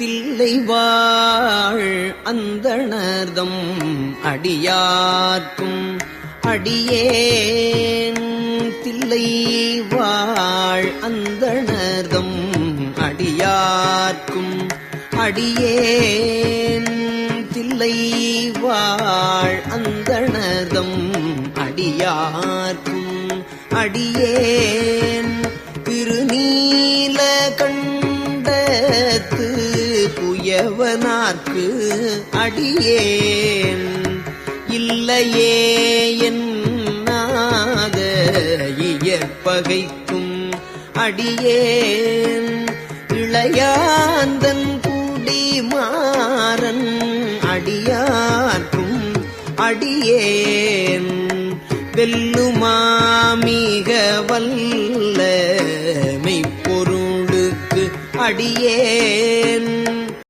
தில்லைவாழ் அந்தணர்தம் அடியார்க்கும் அடியேன் தில்லைவாழ் அந்தணர்தம் அடியார்க்கும் அடியேன் தில்லைவாழ் அந்தணர்தம் அடியார்க்கும் அடியேன் திருநீல கண்டத்து புயவனார்க்கு அடியேன் இல்லையே என்னாத இயற்பகைக்கும் அடியேன் இளையாந்தன் குடிமாறன் அடியார்க்கும் அடியேன் வெல்லுமாமிக வல்ல மெய்ப்பொருளுக்கு அடியேன்